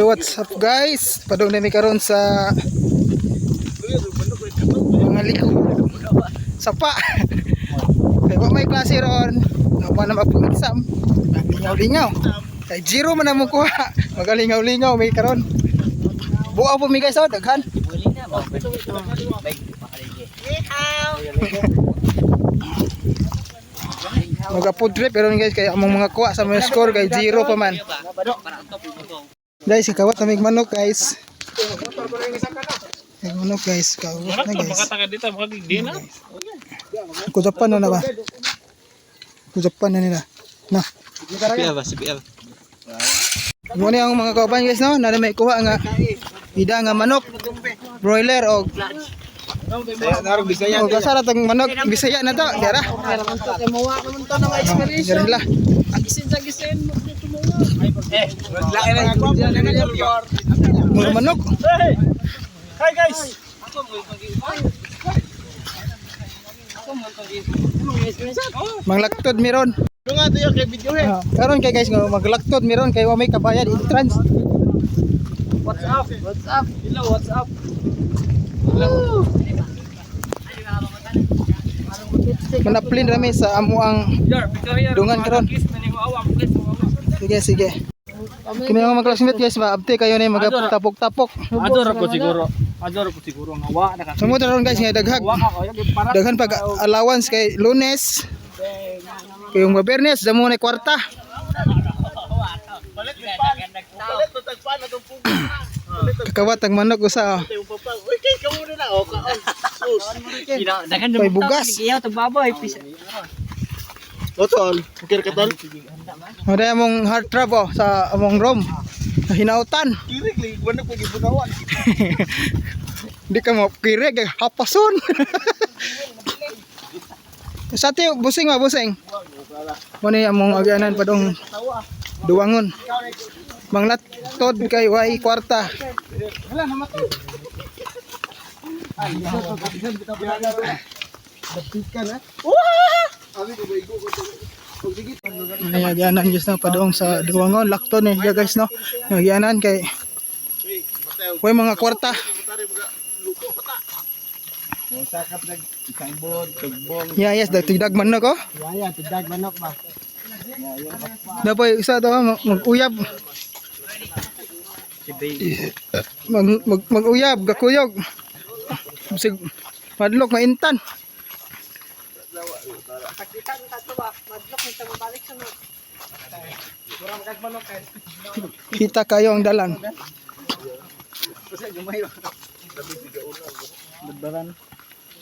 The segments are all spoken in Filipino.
Hello, what's up guys? Padung na mi karon sa mga liko. Sapa. Kaya may klase ron. Nawa na mag-exam. Lingaw-lingaw. Kay zero man na mo kuha. Magalingaw-lingaw may karon. Buaw po mi guys, oh, daghan. Mag-food trip pero guys kay among mga kuha sa mga score kay zero pa man. Guys, ikawat na may manok guys. May manok guys, kawat na guys. Kujapan na ba? Kujapan na nila. Na. CPL ba? CPL. Muna yung mga kauban guys, no? Na may kuha nga ida nga manok, broiler o Narog Bisaya. o kasara tang manok Bisaya na to, dira. Dira nila. Mga manok. Hi guys. Manglaktod miron. Nga to yung kay video he. Karon kay guys nga maglaktod miron kay wa may kabayad entrance. What's up? What's up? Hello, what's up? Manaplin rami sa amo ang dungan karon. Sige, sige. Kini mga classmate guys, maabte kayo na magtapok-tapok. Ador ko siguro. Ador ko siguro nga wa na ka. Sumod ron guys nga daghag. Daghan pag allowance kay Lunes. Kay yung Bernes damo na kwarta. Kakawat ang manok usa. Uy, kay kamo na o kaon. Sus. May bugas. Lotol, ukir ka tol. Ada among heart trap oh, sa among rom. Hinautan. Kirig li, wala ko gibunawan. Di ka mo kire kay hapason. Sa tiyo busing wa busing. Mo ni among agyanan padong duwangon. Manglatod kay way kwarta. Hala namatay. Ay, dapikan ha. Abi ko baigo ko to. Nagyanan guys na padong sa duwangon lakton eh ya guys no. Nagyanan kay way mga kwarta. Sakap nag isang bod, tugbong. Yeah, yes, tigdag manok oh. Yaya, tidag manok ba? Dapoy isa to mag-uyab. Mag-uyab gakuyog. Bisig madlok maintan. Kita kayo ang dalan.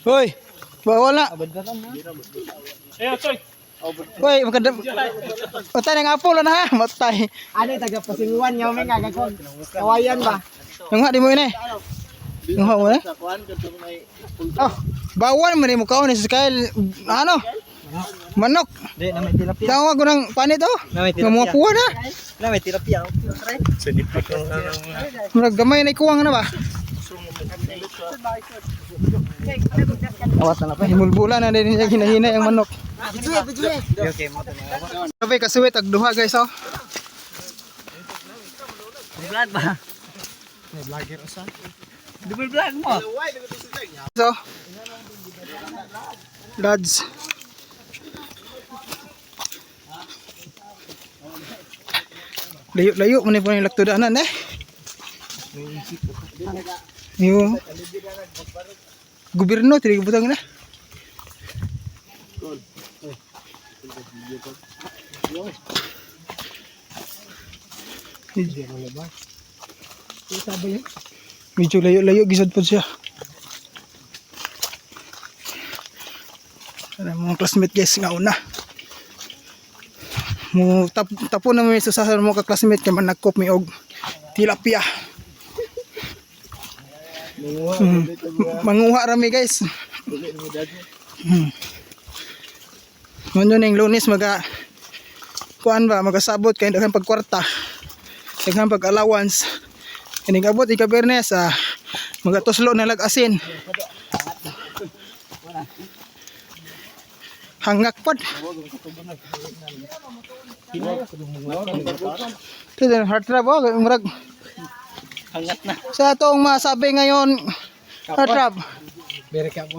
Hoy, bawal na. Hoy, maganda. Utay ng apol na ha, matay. Ano taga Pasinguan yaw may ngagakon. Kawayan ba? Yung di mo ini. Yung mo na. Oh, bawal man mo kaon sa Kyle. Ano? Manok. Di na may tilapia. Tawag ko ng panit oh. Nga mga kuha na. Na may tilapia. Sedipik ang Murag gamay na ikuwang na ba? awat na pa. Himulbula na din niya hinahina yung manok. Okay, mo to na. Sabi kasuwit ag duha guys oh. Vlog ba? May vlogger usa. Double vlog mo. So, lads. Layo-layo man po yung laktudanan eh. Yung gobyerno tiri butang na. Medyo layo-layo gisad po siya. Ano mga classmate guys nga una. Mo tapo na may susahan mo ka classmate kay man nagkop mi og tilapia. Manguha rami guys. Ngunyo ning Lunes maga kuan ba magasabot kay daghan pag kwarta. Daghan pag allowance. Kining abot ika Bernes magatuslo na lag-asin. Hangak pod. Ito din heart trap oh, murag Hangat na. Sa atong masabi ngayon, Hatrap. Bere ka po.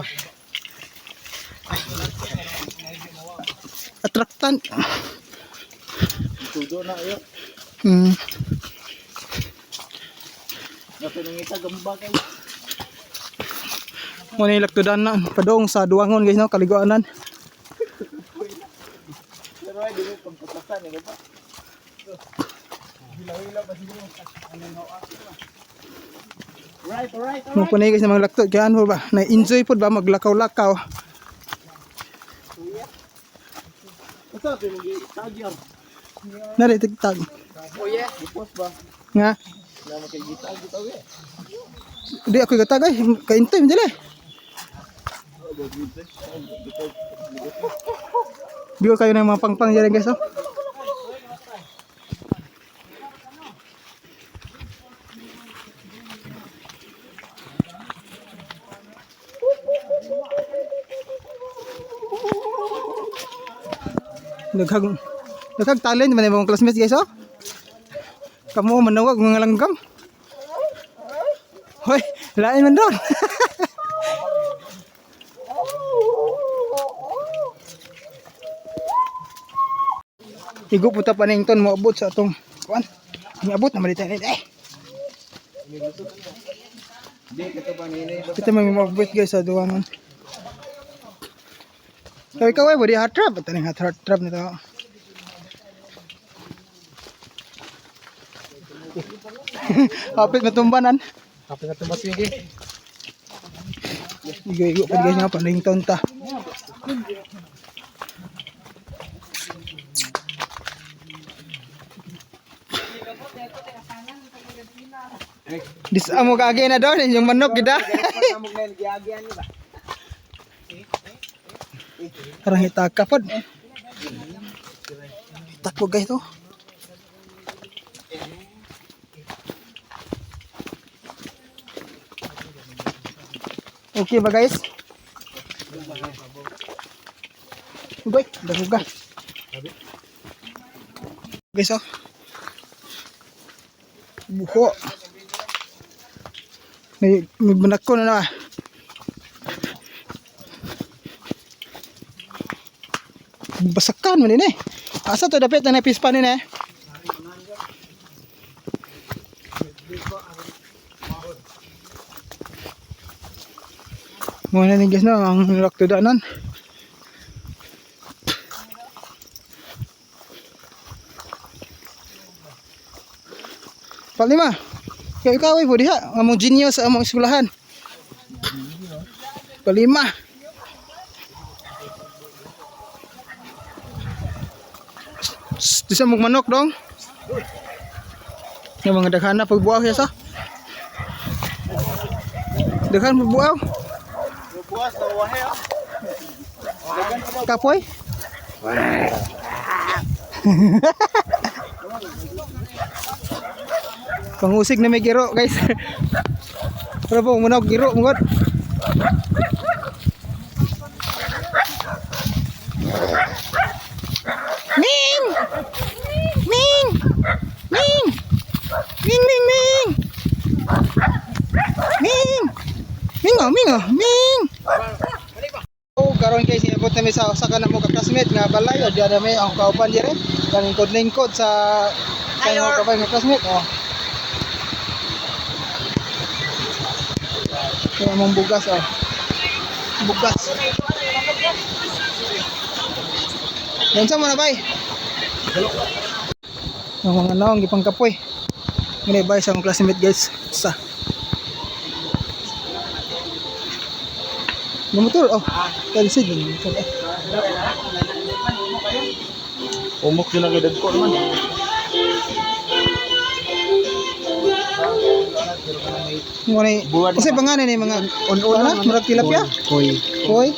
Attractant. Tudo na ayo. Napinangita gamba kay. Muna ilaktudan na. Padong sa duwangon guys, no? Kaliguanan. Pero ay dili pagpatasan ni ba? Right. Mga punay guys na mga laktod. Kaya ano ba? Na-enjoy po ba maglakaw-lakaw? Asa pinagi tagyan? Nari, tigtag. Oh yeah, ipos ba? Nga. Na makigita gitaw eh. Di ako gatag ay. Kaintay, dili. Bigo kayo ng mga pangpang dyan guys, oh. Daghag talent man yung mga classmates guys, oh. Kamu manawag mga langgam. Hoy, lain man doon. Igo puta pa ning ton mo abot sa atong kuan. Ni abot na malita ni eh. Di kato pa nini. Kita may mabot guys sa duwangan. So ikaw ay body hot trap, ito ning hot trap nito. Hapit matumbanan. Kapit na tumas migi. Igo pa guys nga pa ning ton ta. Dis amo kage na daw yung manok gida. Amog na giagyan ni ba? Karang hitaka pod. Takbo guys to. Okay ba guys? Baik, dahuga. Guys oh. Buho. May benak ko na. Basakan man ini. Asa to dapat na pispan ini. Muna ni guys na ang lakto danan. Palima. Kaya ikaw ay pwede ha. Among genius sa among eskwelahan. Palima. Di sa mong manok dong. Yung mga daghan na pagbuaw siya sa. Daghan pagbuaw. Buwas na wahe. Kapoy. Pangusig na may giro guys. Pero po muna giro mungod. Ming! Ming! Ming! Ming ming ming! Ming! Ming oh, Ming oh, Ming! Oh, karon kay sinabot na sa usa ka na mo ka classmate nga balay o diya may ang kauban dire. Kan lingkod sa kanya ka nga classmate oh. Kaya mong bugas oh. Bugas. Yan sa mo na bay. Ang mga naong gipang kapoy. Ngani bay sa akong classmate guys. Sa. Motor oh. Kalsid ni. Umok yun ang edad ko naman. Ngani. Kasi pangalan ni mga una murag tilapia. Koy. Koy.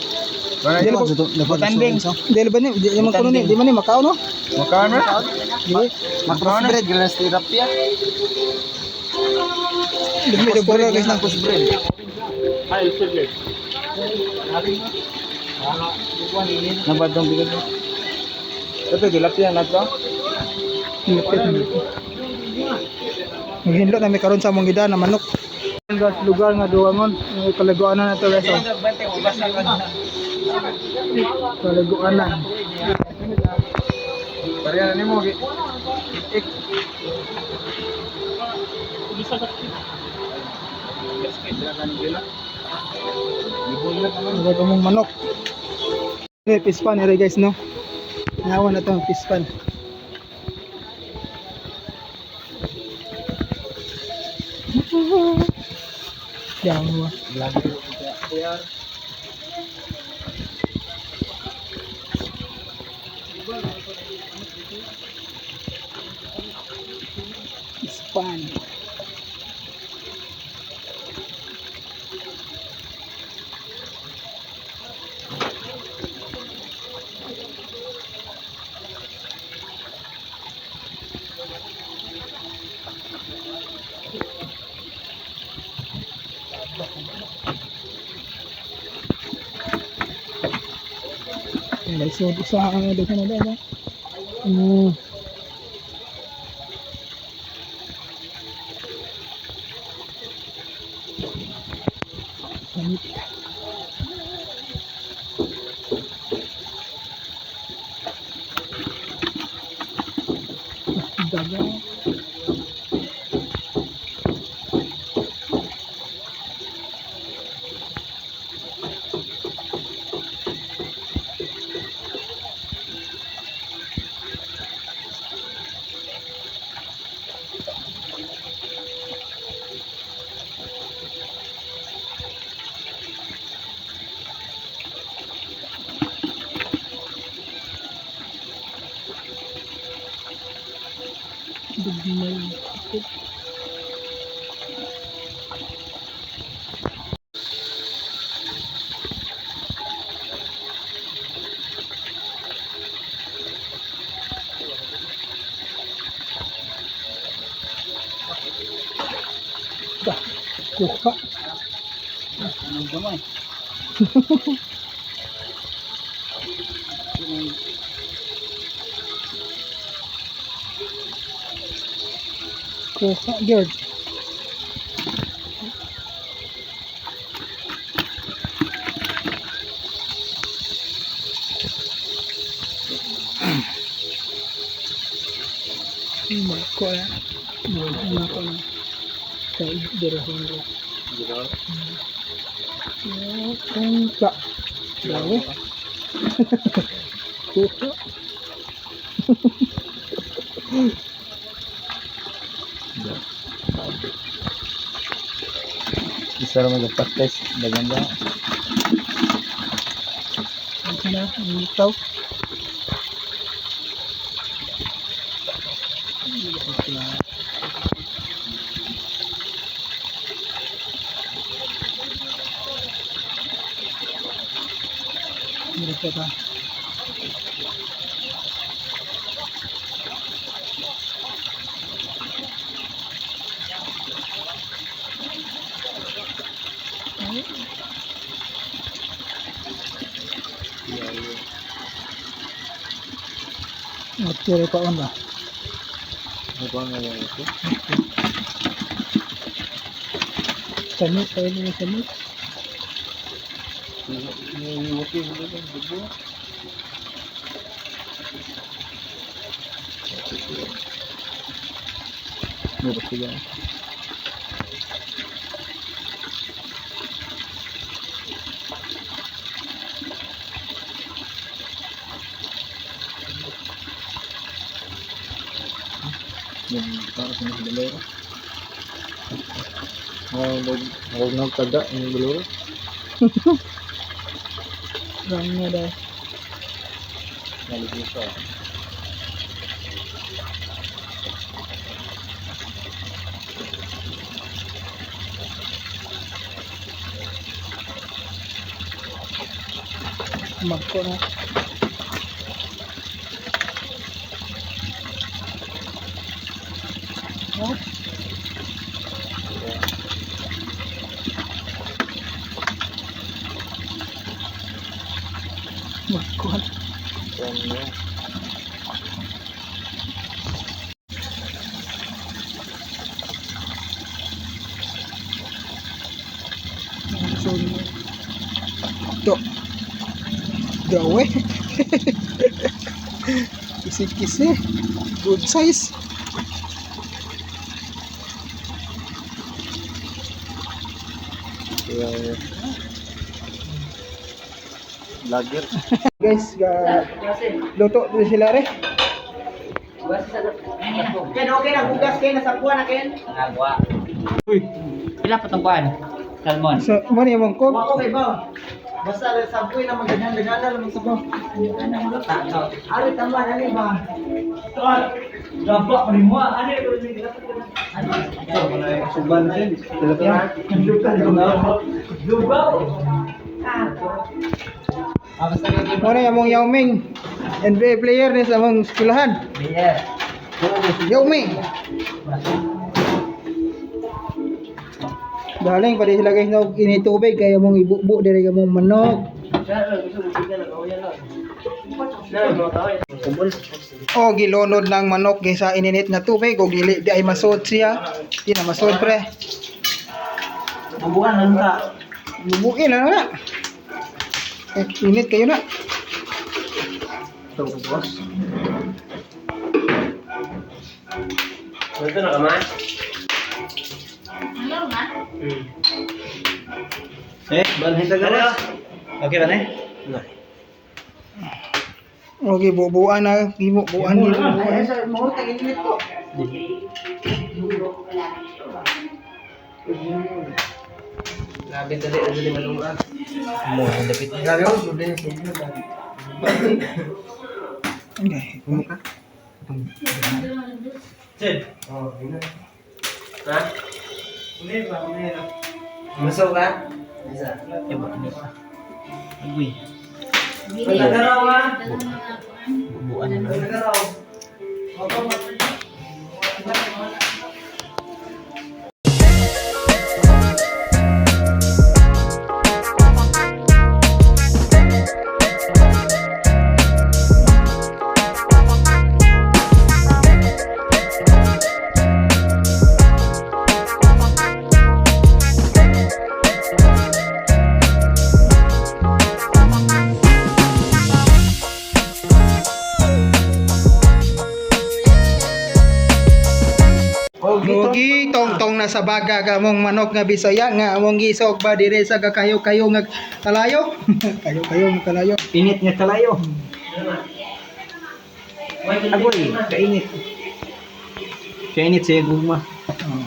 Dili ba dapat tanding. Dili ba ni di man kuno ni, di man ni Macau no? Makan na. Di. Makan na glass terapia. Di mo do guys na Kus bread. Ay, sirle. Nabadong bigat. Ito tilapia na to. Maghindot na may karon sa mong gida na manok. Guys, lugar nga duwangon. May kaliguanan na to guys. Oh. Kaliguanan. Bariyan ni mo. Lagay ko mong manok. Pispan ere guys no. Nawa na to pispan. Yang mo. Pispan. So, sa dito na daw. Daga. Kuha. Anong gamay? Kuha, George. Marco ya. Marco na. Kaya dirahon ko. Gitu. Kuha. Daw. Kuha. Bisa naman mag-practice. Dagan ba? Ito na, ito. Mirip ka. Kira pa on ba? Ano nga yan ito? Samit, tayo na samit. Ini pasti ya. Yang taruh sini dulu. Mau nagtaga ini dulu. Rangnya dah. Lalu bisa. Marco na. Oh. Marco. Ito. Gawe. Kisi-kisi. Good size. Lager. Guys, luto din sila rin. Ken, okay na, bugas kayo, nasa buwan na Ken. Nagwa. Uy. Pila pa itong buwan? Salmon. So, mo ni mong kog. Ako kay ba? Basta sa buwan na magdagan-dagan lang sa buwan. Anong luta to? Ari tama na ni ba? Tol. Gamba pa rin mo. Ano yung Suban din. Lugaw. Mo ni among Yao Ming. NBA player ni sa among eskwelahan. Yeah. Yao Ming. Daling pa di sila guys no initubig kaya mong ibubo diri among manok. Oh, gilunod ng manok guys sa ininit nga tubig ug dili di ay masud siya. Di na masud pre. Bubuan lang ta. Bubuin lang na. Init kayo na. Ito boss. Ito na kaman. Balhin ka gawas. Okay ba ne? Okay, bubuan na, gibubuan ni bubuan. Sa mo tag init ko. Grabe dali malungan. Mo dapit. Grabe oh, dali sa inyo. Okay. Sid. Oh, ini. Ha? Uli ba? Masuk ka? Bisa. Coba ini. Uy. Nagaraw ha? Bubuan. Nagaraw. Mugi tong-tong na sa baga ka mong manok nga Bisaya nga among gisog ba dire sa kakayo-kayo nga kalayo. Kayo-kayo nga kalayo. Init nga kalayo. Agoy, kainit. Kainit sa gugma.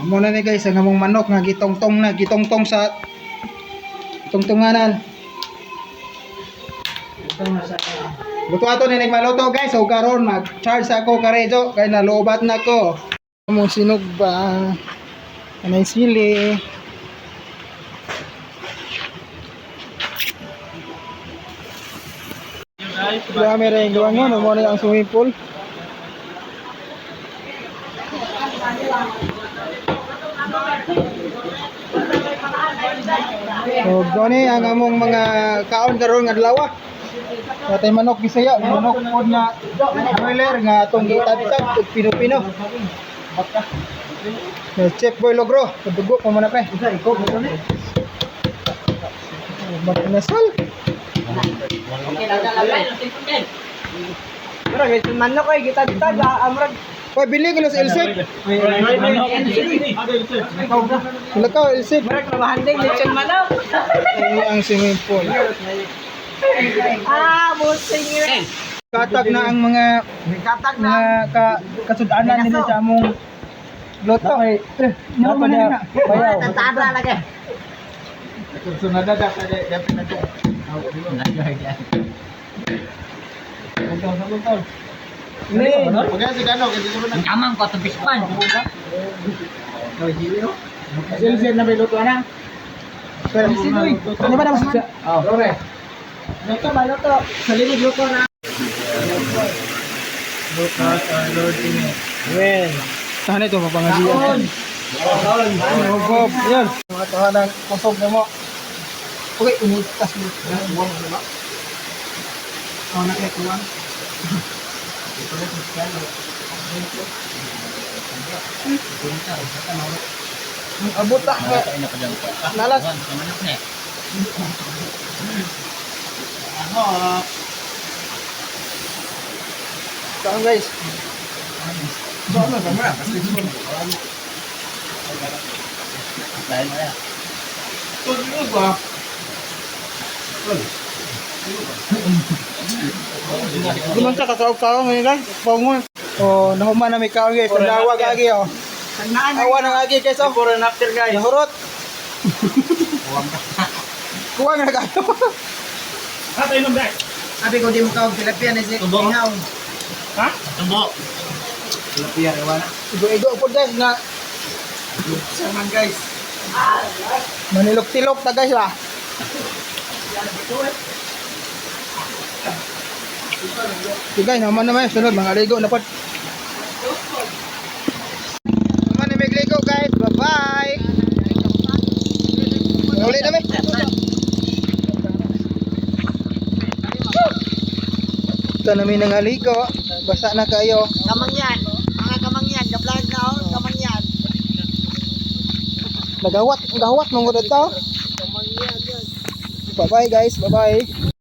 Amo na ni guys ang among manok nga gitong-tong sa tungtunganan. Buto ato ni nagmaluto guys, so karon mag-charge ako karejo kay nalubat na ko. Among sinog ba? Anay sili. Dami rin gawangon, amo na ang swimming pool. So, gani ang among mga kaon karon nga adlaw. Katay manok Bisaya, manok pod nga broiler nga atong gitab-tab ug pino-pino. Chef Boy Logro, padugo pa man pa. Isa ikaw mo ni. Magnasal. Okay lang lang. Pero guys, manok ay kita amrag. Hoy, bili ko na sa Elsek. Wala ka, Elsek. Marag trabahanding lechon manok. Ini ang swimming pool. Busing yun. Katag na ang mga kasudanan nila sa among loto. Nyo man na. Bayaw. Tatada lagi. Sunod na dapat na to. Betul. Ni. Pagka si Kano, kasi ko na. Kamang ko to bispan. Silsil na may luto na. Pero sinoy. Ano ba na masya? Oh, Lore. Luto ba luto? Sa linig luto na. Lukas Lord ini. Well. Tahan ito mapangajian. Ano Bob? Yan. Mga tahanang kusog na mo. Okay, umitas mo. Buwan mo ba? Oh, nakikuan. Abot na. Nalas. Saan guys? Gimana sa kasaw-saw ngayon guys? Pangon. Oh, nahuman na may kaon guys. Ang lawag agi oh. Awan ang agi guys oh. Before and after guys. Nahurot. Kuha nga kayo. Atay mo back. Sabi ko di mo kawag tilapia na si Ihaw. Ha? Tumbo. Tilapia rewan. Igo-igo po guys na Saman guys. manilok-tilok na guys lah. Okay guys, naman naman sunod mga ligo na po. Naman na may ligo guys. Bye-bye. Uli na may. Ito namin nangaligo. Basa na kayo. Kamangyan. Mga kamangyan. Kaplag na oh. Kamangyan. Nagawat mong gudad to. Bye-bye guys. Bye-bye.